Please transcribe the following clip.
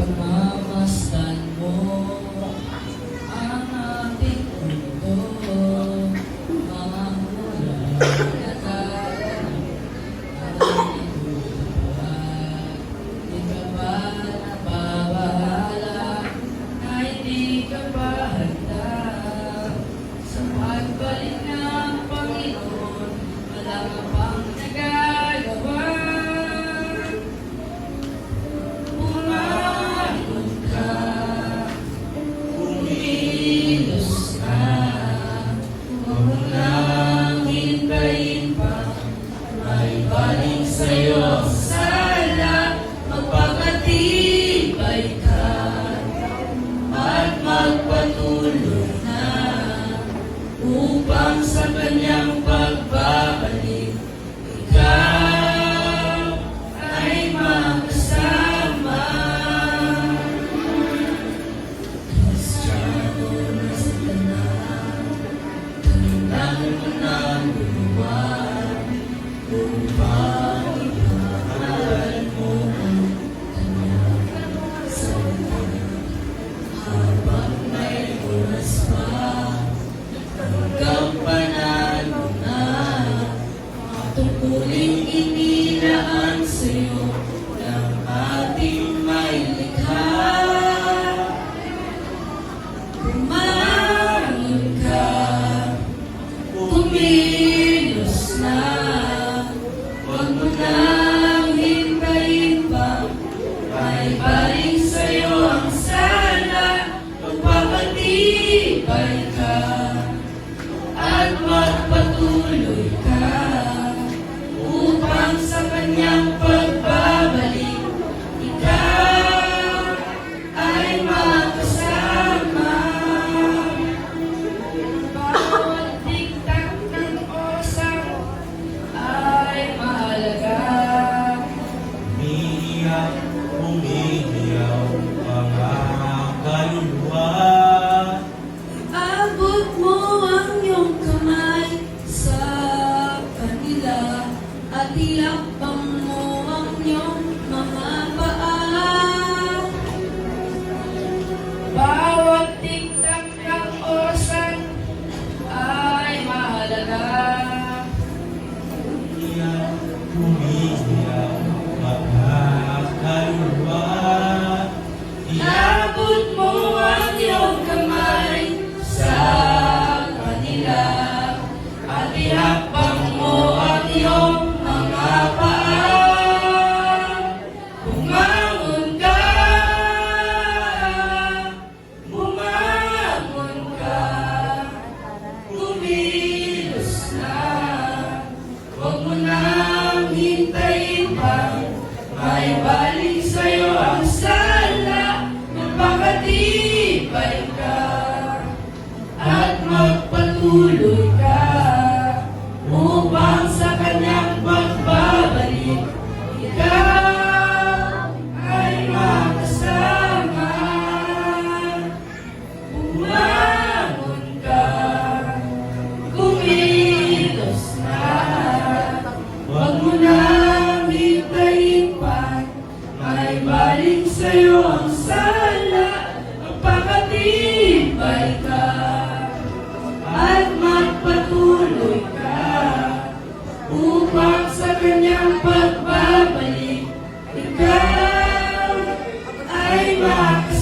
Pagmamasdan mo ang ating mundo, mga mula na tayo ay itutuwa. Di ka ba nababahala na hindi ka ba handa sa pagbalik ng Panginoon? Wala ka bang nagagawa? Bumangon ka, kumilos na, huwag mo nang hintayin pa, may balik sa'yo ang sala. Magpapatibay ka at magpatuloy na upang sa kanyang pagbabalik ikaw ay makasama. Kristyano na sa tanan, kailangan mo nang gumawa upang ipahalal mo ang kanyang salita. Habang may oras pa, gampanan mo na tungkuling inilaan sa'yo ng ating may likha. Bumangon ka, kumilos na, huwag mo nang hintayin pa, may balik sa'yo ang sala. Magpapatibay ka at magpatuloy ka upang sa kanyang pagbabalik ikaw ay makasama. Bawat tiktak ng oras ay mahalaga. Umiiyak, umiiyaw mga kaluluwa. Abot mo ang iyong kamay sa kanila at ilakbang mo ang iyong mga paa. Bawat tiktak ng oras ay mahalaga. Umiiyak, umiiyaw mga kaluluwa. Iabot mo ang iyong kamay sa kanila at ihakbang mo ang iyong mga paa. Bumangon ka, bumangon ka, kumilos na, huwag mo nang hintayin pa, may balik sa'yo ang sala. Magpapatibay ka at magpatuloy ka upang sa kanyang pagbabalik ikaw ay makasama. Bumangon ka, kumilos na, huwag mo nang hintayin pa, may balik sa'yo ang sala. Magpapatibay ka at magpatuloy ka upang sa kanyang pagbabalik ikaw ay makasama.